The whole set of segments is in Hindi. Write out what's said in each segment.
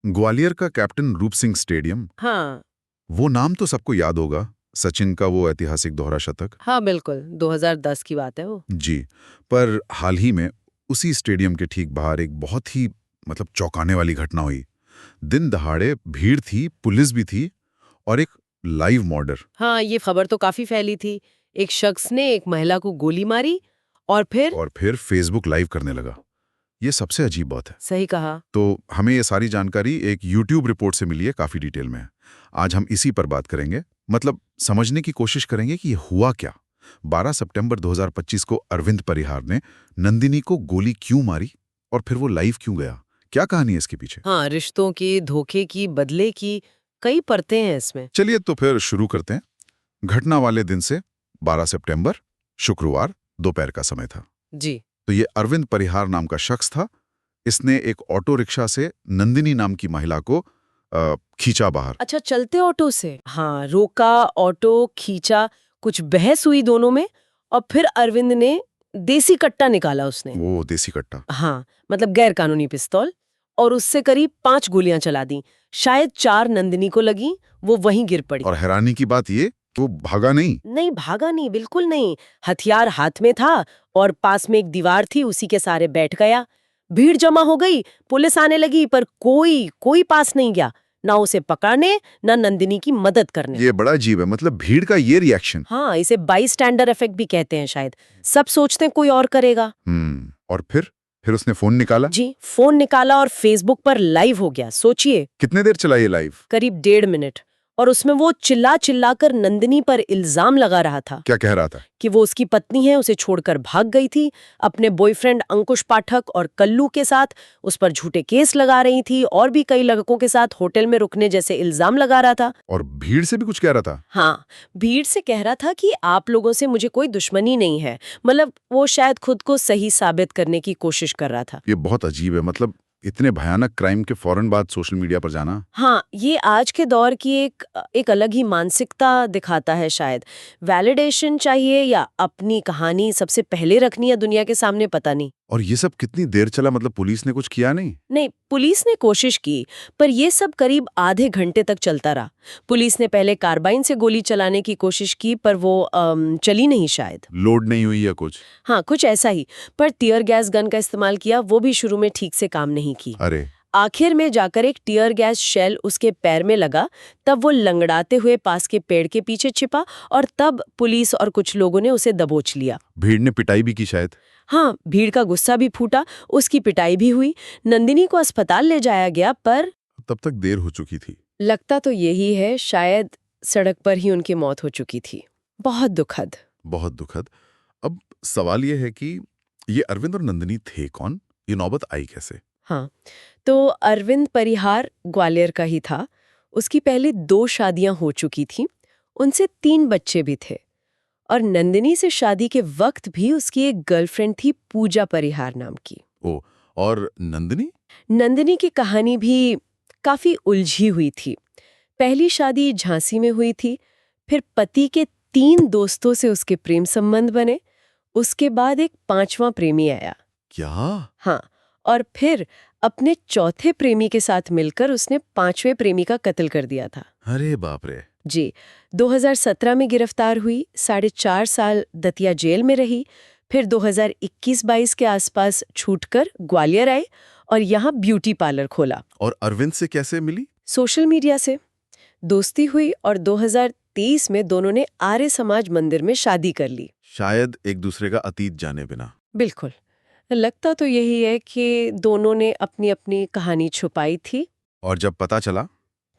ग्वालियर का कैप्टन रूप सिंह स्टेडियम, हाँ। वो नाम तो सबको याद होगा। सचिन का वो ऐतिहासिक दोहरा शतक। हाँ बिल्कुल, 2010 की बात है वो। जी। पर हाल ही में उसी स्टेडियम के ठीक बाहर एक बहुत ही चौंकाने वाली घटना हुई। दिन दहाड़े भीड़ थी, पुलिस भी थी और एक लाइव मर्डर। हाँ, ये खबर तो काफी फैली थी। एक शख्स ने एक महिला को गोली मारी और फिर। और फिर फेसबुक लाइव करने लगा। ये सबसे अजीब बात है। सही कहा। तो हमें ये सारी जानकारी एक यूट्यूब रिपोर्ट से मिली है, काफी डिटेल में है। आज हम इसी पर बात करेंगे, समझने की कोशिश करेंगे कि ये हुआ क्या। 12 सितंबर 2025 को अरविंद परिहार ने नंदिनी को गोली क्यों मारी और फिर वो लाइव क्यों गया? क्या कहानी है इसके पीछे? हाँ, रिश्तों की, धोखे की, बदले की कई परतें हैं इसमें। चलिए तो फिर शुरू करते हैं। घटना वाले दिन से 12 सितंबर, शुक्रवार, दोपहर का समय था। जी। तो ये अरविंद परिहार नाम का शख्स था। इसने एक ऑटो रिक्शा से नंदिनी नाम की महिला को खींचा बाहर। अच्छा, चलते ऑटो से? हाँ, रोका, ऑटो खींचा, कुछ बहस हुई दोनों में और फिर अरविंद ने देसी कट्टा निकाला उसने। वो देसी कट्टा। हाँ, मतलब गैर कानूनी पिस्तौल, और उससे करीब 5 गोलियां चला दी। शायद 4 नंदिनी को लगी, वो वहीं गिर पड़ी। और हैरानी की बात ये, वो भागा नहीं। नहीं, भागा नहीं, बिल्कुल नहीं। हथियार हाथ में था और पास में एक दीवार थी, उसी के सहारे बैठ गया। भीड़ जमा हो गई, पुलिस आने लगी, पर कोई पास नहीं गया, ना उसे पकड़ने ना नंदिनी की मदद करने। ये बड़ा अजीब है, भीड़ का ये रिएक्शन। हाँ, इसे बाईस्टैंडर इफेक्ट भी कहते हैं शायद। सब सोचते हैं कोई और करेगा। और फिर उसने फोन निकाला। जी, फोन निकाला और फेसबुक पर लाइव हो गया। सोचिए, कितने देर चला ये लाइव? करीब 1.5 मिनट। और उसमें वो चिल्ला चिल्ला कर नंदिनी पर इल्जाम लगा रहा था। क्या कह रहा था? कि वो उसकी पत्नी है, उसे छोड़कर भाग गई थी, अपने बॉयफ्रेंड अंकुश पाठक और कल्लू के साथ उस पर झूठे केस लगा रही थी, और भी कई लड़कों के साथ होटल में रुकने जैसे इल्जाम लगा रहा था। और भीड़ से भी कुछ कह रहा था? हाँ, भीड़ से कह रहा था कि आप लोगों से मुझे कोई दुश्मनी नहीं है। वो शायद खुद को सही साबित करने की कोशिश कर रहा था। ये बहुत अजीब है। इतने भयानक क्राइम के फौरन बाद सोशल मीडिया पर जाना। हाँ, ये आज के दौर की एक अलग ही मानसिकता दिखाता है शायद। वैलिडेशन चाहिए या अपनी कहानी सबसे पहले रखनी है दुनिया के सामने, पता नहीं। और ये सब कितनी देर चला? पुलिस ने कुछ किया नहीं? नहीं, पुलिस ने कोशिश की, पर ये सब करीब आधे घंटे तक चलता रहा। पुलिस ने पहले कार्बाइन से गोली चलाने की कोशिश की, पर वो चली नहीं शायद। लोड नहीं हुई या कुछ? हाँ, कुछ ऐसा ही। पर टियर गैस गन का इस्तेमाल किया, वो भी शुरू में ठीक से काम नहीं की। अरे! आखिर में जाकर एक टियर गैस शेल उसके पैर में लगा, तब वो लंगड़ाते हुए पास के पेड़ के पीछे छिपा और तब पुलिस और कुछ लोगों ने उसे दबोच लिया। भीड़ ने पिटाई भी की शायद? हाँ, भीड़ का गुस्सा भी फूटा, उसकी पिटाई भी हुई। नंदिनी को अस्पताल ले जाया गया, पर तब तक देर हो चुकी थी। लगता तो यही है, शायद सड़क पर ही उनकी मौत हो चुकी थी। बहुत दुखद। बहुत दुखद। अब सवाल ये है कि ये अरविंद और नंदिनी थे कौन? ये नौबत आई कैसे? हाँ, तो अरविंद परिहार ग्वालियर का ही था। उसकी पहले 2 शादियां हो चुकी थीं, उनसे 3 बच्चे भी थे। और नंदिनी से शादी के वक्त भी उसकी एक गर्लफ्रेंड थी, पूजा परिहार नाम की। ओ, और नंदिनी? नंदिनी की कहानी भी काफी उलझी हुई थी। पहली शादी झांसी में हुई थी, फिर पति के 3 दोस्तों से उसके प्रेम संबंध बने, उसके बाद एक 5वां प्रेमी आया। क्या? हाँ, और फिर अपने चौथे प्रेमी के साथ मिलकर उसने 5वें प्रेमी का कत्ल कर दिया था। अरे बाप रे! जी, 2017 में गिरफ्तार हुई, 4.5 साल दतिया जेल में रही, फिर 2021-22 के आसपास छूटकर ग्वालियर आई और यहाँ ब्यूटी पार्लर खोला। और अरविंद से कैसे मिली? सोशल मीडिया से दोस्ती हुई और 2023 में दोनों ने आर्य समाज मंदिर में शादी कर ली। शायद एक दूसरे का अतीत जाने बिना। बिल्कुल। लगता तो यही है कि दोनों ने अपनी अपनी कहानी छुपाई थी। और जब पता चला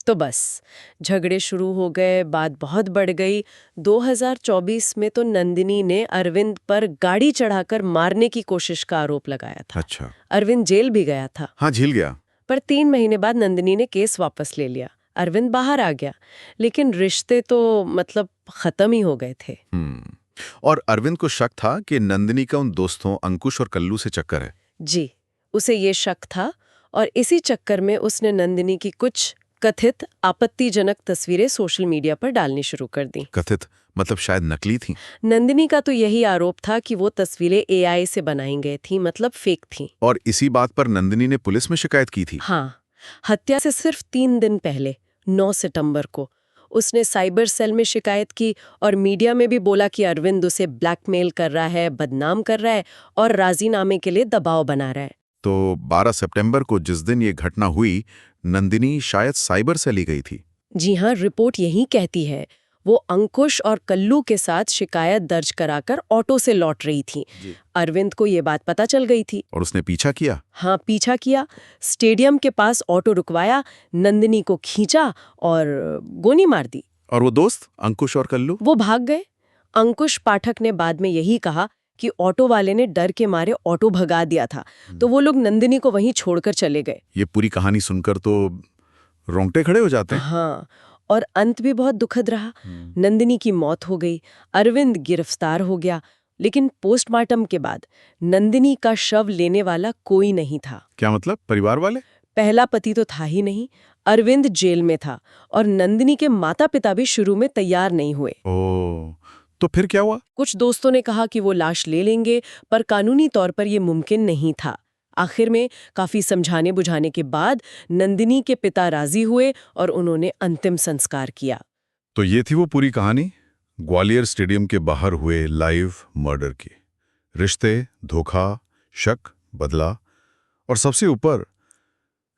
तो बस झगड़े शुरू हो गए, बात बहुत बढ़ गई। 2024 में तो नंदिनी ने अरविंद पर गाड़ी चढ़ाकर मारने की कोशिश का आरोप लगाया था। अच्छा। अरविंद जेल भी गया था। हाँ, झेल गया। पर 3 महीने बाद नंदिनी ने केस वापस ले लिया, अरविंद बाहर आ गया, लेकिन रिश्ते तो खत्म ही हो गए थे। और अरविंद को शक था कि नंदिनी का उन दोस्तों अंकुश और कल्लू से चक्कर है। जी, उसे ये शक था और इसी चक्कर में उसने नंदिनी की कुछ कथित आपत्तिजनक तस्वीरें सोशल मीडिया पर डालनी शुरू कर दी। कथित शायद नकली थी। नंदिनी का तो यही आरोप था कि वो तस्वीरें एआई से बनाई गई थी, फेक थी। और इसी बात पर नंदिनी ने पुलिस में शिकायत की थी। हाँ, हत्या से सिर्फ 3 दिन पहले 9 सितंबर को उसने साइबर सेल में शिकायत की और मीडिया में भी बोला कि अरविंद उसे ब्लैकमेल कर रहा है, बदनाम कर रहा है और राजीनामे के लिए दबाव बना रहा है। तो 12 सितंबर को जिस दिन ये घटना हुई, नंदिनी शायद साइबर सेल ही गई थी। जी हाँ, रिपोर्ट यही कहती है। वो अंकुश और कल्लू के साथ शिकायत दर्ज कराकर ऑटो से लौट रही थी। अरविंद को ये बात पता चल गई थी और उसने पीछा किया। हाँ, पीछा किया। स्टेडियम के पास ऑटो रुकवाया, नंदिनी को खींचा और गोली मार दी। और वो दोस्त अंकुश और कल्लू? वो भाग गए। अंकुश पाठक ने बाद में यही कहा कि ऑटो वाले ने डर के मारे ऑटो भगा दिया था, तो वो लोग नंदिनी को वहीं छोड़कर चले गए। ये पूरी कहानी सुनकर तो रोंगटे खड़े हो जाते हैं। हाँ, और अंत भी बहुत दुखद रहा। नंदिनी की मौत हो गई, अरविंद गिरफ्तार हो गया, लेकिन पोस्टमार्टम के बाद नंदिनी का शव लेने वाला कोई नहीं था। क्या मतलब? परिवार वाले? पहला पति तो था ही नहीं, अरविंद जेल में था और नंदिनी के माता पिता भी शुरू में तैयार नहीं हुए। ओह, तो फिर क्या हुआ? कुछ दोस्तों ने कहा कि वो लाश ले लेंगे, पर कानूनी तौर पर ये मुमकिन नहीं था। आखिर में काफी समझाने बुझाने के बाद नंदिनी के पिता राजी हुए और उन्होंने अंतिम संस्कार किया। तो ये थी वो पूरी कहानी, ग्वालियर स्टेडियम के बाहर हुए लाइव मर्डर की। रिश्ते, धोखा, शक, बदला और सबसे ऊपर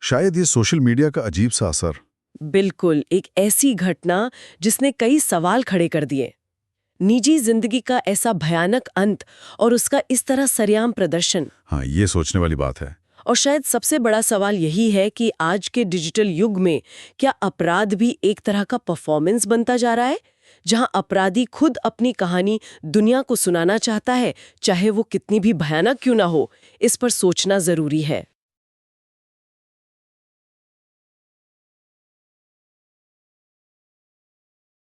शायद ये सोशल मीडिया का अजीब सा असर। बिल्कुल, एक ऐसी घटना जिसने कई सवाल खड़े कर दिए। निजी जिंदगी का ऐसा भयानक अंत और उसका इस तरह सरेआम प्रदर्शन। हाँ, ये सोचने वाली बात है। और शायद सबसे बड़ा सवाल यही है कि आज के डिजिटल युग में क्या अपराध भी एक तरह का परफॉर्मेंस बनता जा रहा है, जहां अपराधी खुद अपनी कहानी दुनिया को सुनाना चाहता है, चाहे वो कितनी भी भयानक क्यों ना हो। इस पर सोचना जरूरी है।